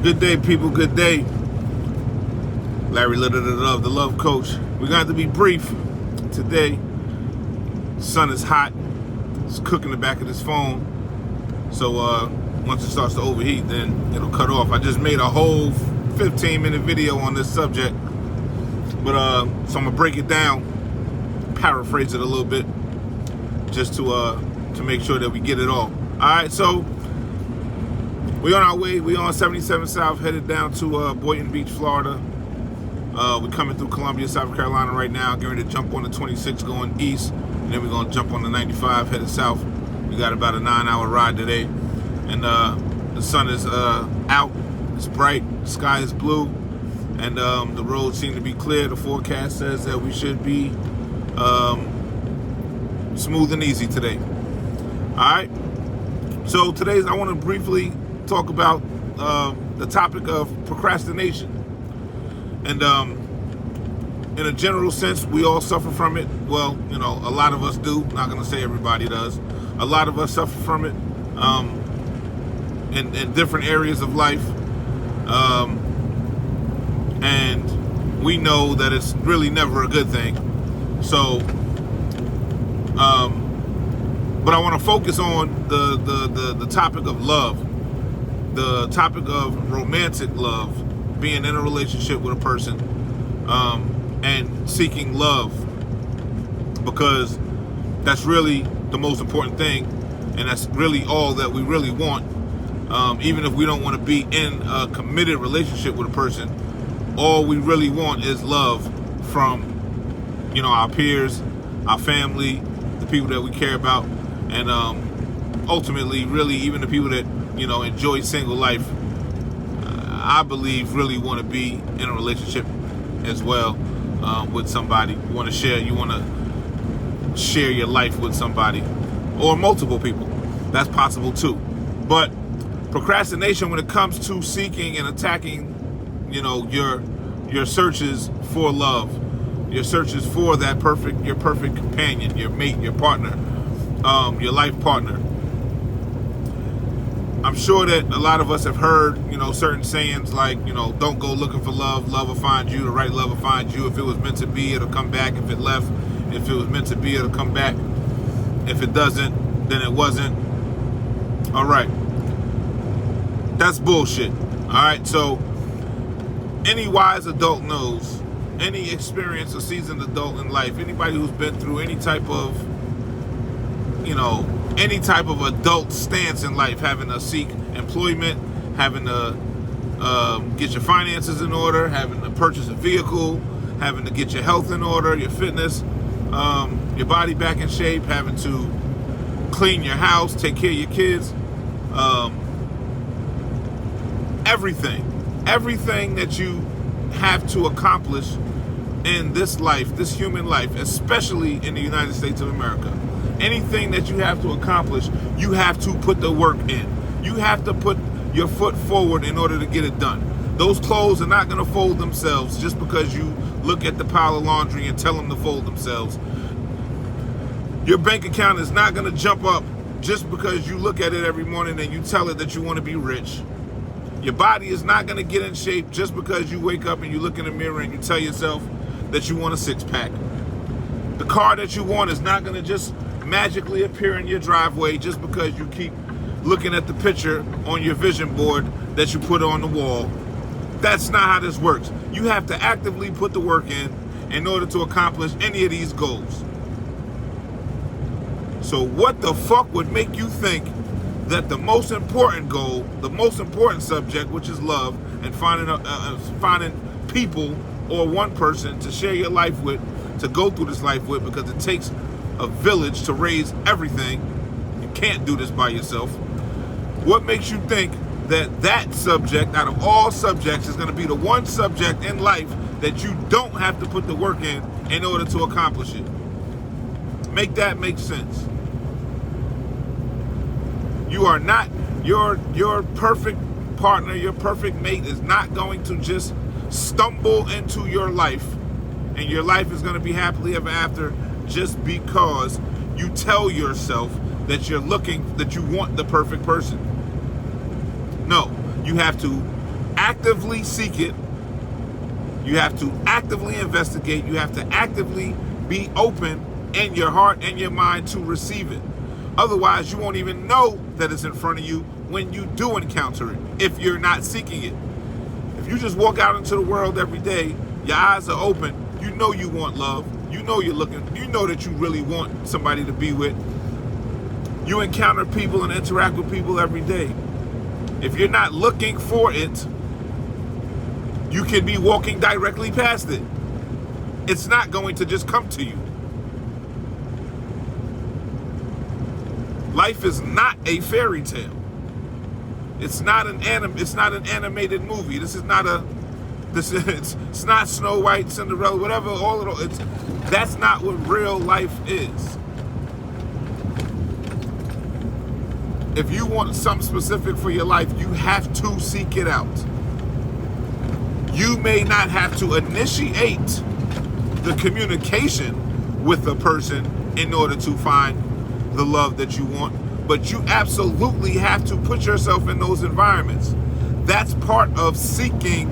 Good day, people. Good day. Larry Little, the Love Coach. We're going to have to be brief today. The sun is hot. It's cooking the back of this phone. So once it starts to overheat, then it'll cut off. I just made a whole 15-minute video on this subject. But so I'm going to break it down, paraphrase it a little bit, just to make sure that we get it all. All right, so we're on our way. We're on 77 South, headed down to Boynton Beach, Florida. We're coming through Columbia, South Carolina right now, getting ready to jump on the 26 going east, and then we're going to jump on the 95 headed south. We got about a 9-hour ride today, and the sun is out. It's bright. The sky is blue, and the roads seem to be clear. The forecast says that we should be smooth and easy today. All right. So I want to briefly talk about the topic of procrastination. And in a general sense, we all suffer from it. Well, you know, a lot of us do. Not going to say everybody does. A lot of us suffer from it in different areas of life. And we know that it's really never a good thing. So, but I want to focus on the topic of love, the topic of romantic love, being in a relationship with a person, and seeking love, because that's really the most important thing, and that's really all that we really want. Even if we don't want to be in a committed relationship with a person, all we really want is love from, you know, our peers, our family, the people that we care about, and ultimately, really, even the people that, you know, enjoy single life, I believe really want to be in a relationship as well with somebody. You want to share your life with somebody, or multiple people. That's possible too. But procrastination, when it comes to seeking and attacking, you know, your searches for love, your searches for that your perfect companion, your mate, your partner, your life partner. I'm sure that a lot of us have heard, you know, certain sayings like, you know, don't go looking for love. Love will find you. The right love will find you. If it was meant to be, it'll come back. If it left, if it was meant to be, it'll come back. If it doesn't, then it wasn't. All right. That's bullshit. All right. So any wise adult knows, any experienced or seasoned adult in life, anybody who's been through any type of, you know, any type of adult stance in life, having to seek employment, having to get your finances in order, having to purchase a vehicle, having to get your health in order, your fitness, your body back in shape, having to clean your house, take care of your kids, everything that you have to accomplish in this life, this human life, especially in the United States of America. Anything that you have to accomplish, you have to put the work in. You have to put your foot forward in order to get it done. Those clothes are not going to fold themselves just because you look at the pile of laundry and tell them to fold themselves. Your bank account is not going to jump up just because you look at it every morning and you tell it that you want to be rich. Your body is not going to get in shape just because you wake up and you look in the mirror and you tell yourself that you want a six-pack. The car that you want is not going to just magically appear in your driveway just because you keep looking at the picture on your vision board that you put on the wall. That's not how this works. You have to actively put the work in order to accomplish any of these goals. So what the fuck would make you think that the most important goal, the most important subject, which is love, and finding people or one person to share your life with, to go through this life with, because it takes a village to raise everything. You can't do this by yourself. What makes you think that subject, out of all subjects, is going to be the one subject in life that you don't have to put the work in order to accomplish it? Make that make sense. You are not, your perfect partner, your perfect mate is not going to just stumble into your life and your life is going to be happily ever after just because you tell yourself that you want the perfect person. No, you have to actively seek it. You have to actively investigate. You have to actively be open in your heart and your mind to receive it. Otherwise, you won't even know that it's in front of you when you do encounter it, if you're not seeking it. If you just walk out into the world every day, your eyes are open, you know you want love, you know you're looking, you know that you really want somebody to be with. You encounter people and interact with people every day. If you're not looking for it, you can be walking directly past it. It's not going to just come to you. Life is not a fairy tale. It's not an animated movie. It's not Snow White, Cinderella, whatever. That's not what real life is. If you want something specific for your life, you have to seek it out. You may not have to initiate the communication with a person in order to find the love that you want, but you absolutely have to put yourself in those environments. That's part of seeking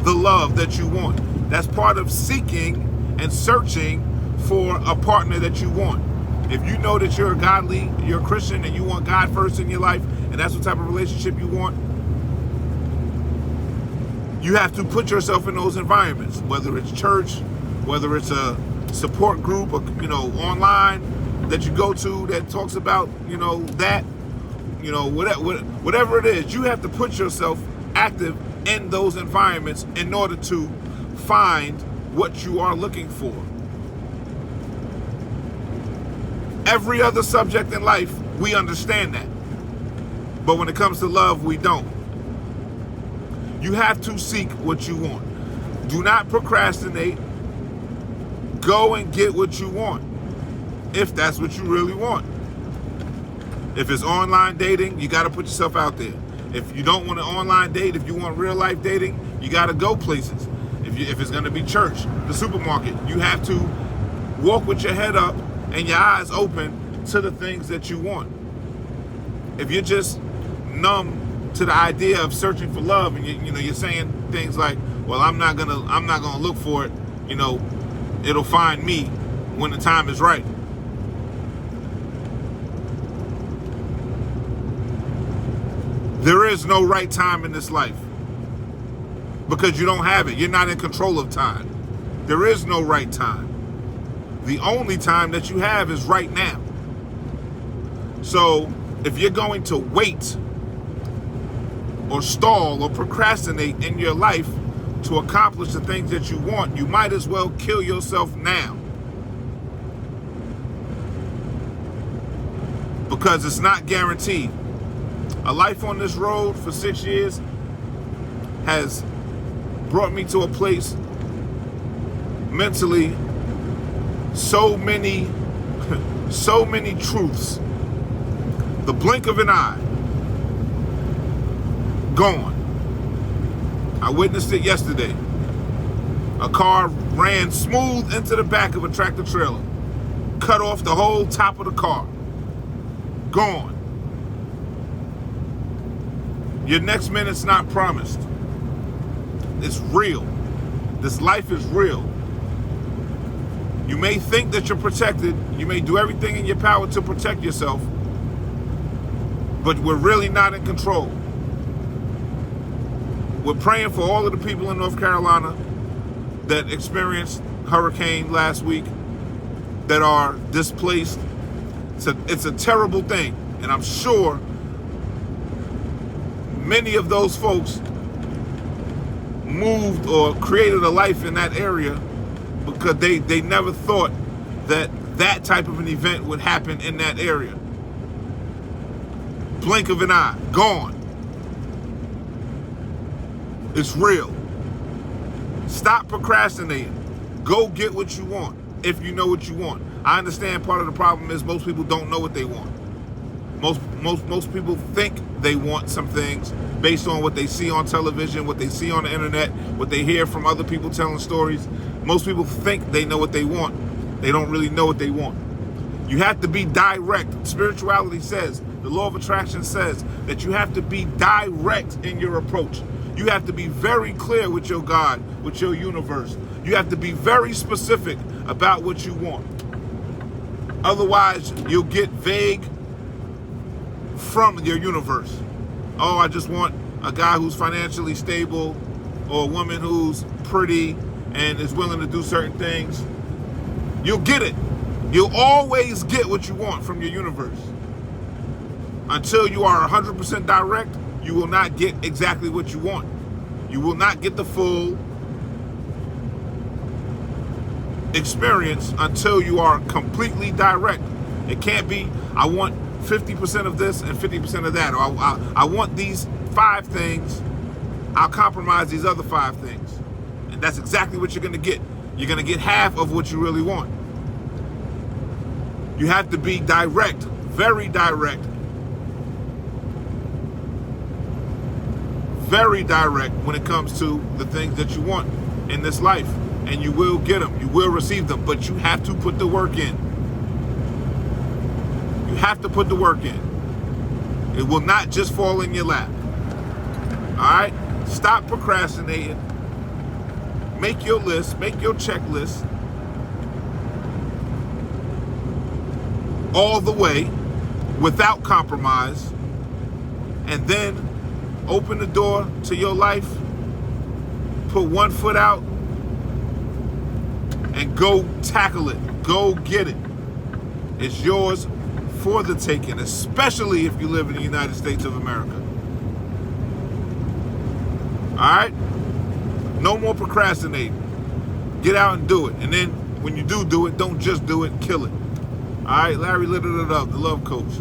the love that you want. That's part of seeking and searching for a partner that you want. If you know that you're a Christian and you want God first in your life, and that's what type of relationship you want, you have to put yourself in those environments, whether it's church, whether it's a support group, or, online that you go to that talks about, whatever it is, you have to put yourself active in those environments in order to find what you are looking for. Every other subject in life, we understand that. But when it comes to love, we don't. You have to seek what you want. Do not procrastinate. Go and get what you want, if that's what you really want. If it's online dating, you got to put yourself out there. If you don't want an online date, if you want real life dating, you got to go places. If it's going to be church, the supermarket, you have to walk with your head up and your eyes open to the things that you want. If you're just numb to the idea of searching for love, and you're saying things like, well, I'm not gonna look for it, it'll find me when the time is right. There is no right time in this life, because you don't have it. You're not in control of time. There is no right time. The only time that you have is right now. So if you're going to wait or stall or procrastinate in your life to accomplish the things that you want, you might as well kill yourself now. Because it's not guaranteed. A life on this road for 6 years has brought me to a place mentally, so many truths. The blink of an eye, gone. I witnessed it yesterday. A car ran smooth into the back of a tractor trailer, cut off the whole top of the car. Gone. Your next minute's not promised. It's real. This life is real. You may think that you're protected. You may do everything in your power to protect yourself, but we're really not in control. We're praying for all of the people in North Carolina that experienced hurricane last week, that are displaced. It's a terrible thing. And I'm sure many of those folks moved or created a life in that area because they never thought that type of an event would happen in that area. Blink of an eye, gone. It's real. Stop procrastinating. Go get what you want if you know what you want. I understand part of the problem is most people don't know what they want. Most people think they want some things based on what they see on television, what they see on the internet, what they hear from other people telling stories. Most people think they know what they want. They don't really know what they want. You have to be direct. Spirituality says, the law of attraction says that you have to be direct in your approach. You have to be very clear with your God, with your universe. You have to be very specific about what you want. Otherwise, you'll get vague from your universe. Oh, I just want a guy who's financially stable, or a woman who's pretty and is willing to do certain things. You'll get it. You'll always get what you want from your universe. Until you are 100% direct, you will not get exactly what you want. You will not get the full experience until you are completely direct. It can't be, I want 50% of this and 50% of that. Or I want these 5 things. I'll compromise these other 5 things. And that's exactly what you're going to get. You're going to get half of what you really want. You have to be direct, very direct. Very direct when it comes to the things that you want in this life. And you will get them. You will receive them. But you have to put the work in. You have to put the work in. It will not just fall in your lap. All right? Stop procrastinating. Make your list. Make your checklist. All the way, without compromise. And then open the door to your life. Put one foot out. And go tackle it. Go get it. It's yours for the taking, especially if you live in the United States of America. All right? No more procrastinating. Get out and do it. And then when you do it, don't just do it, kill it. All right? Larry Little, the Love Coach.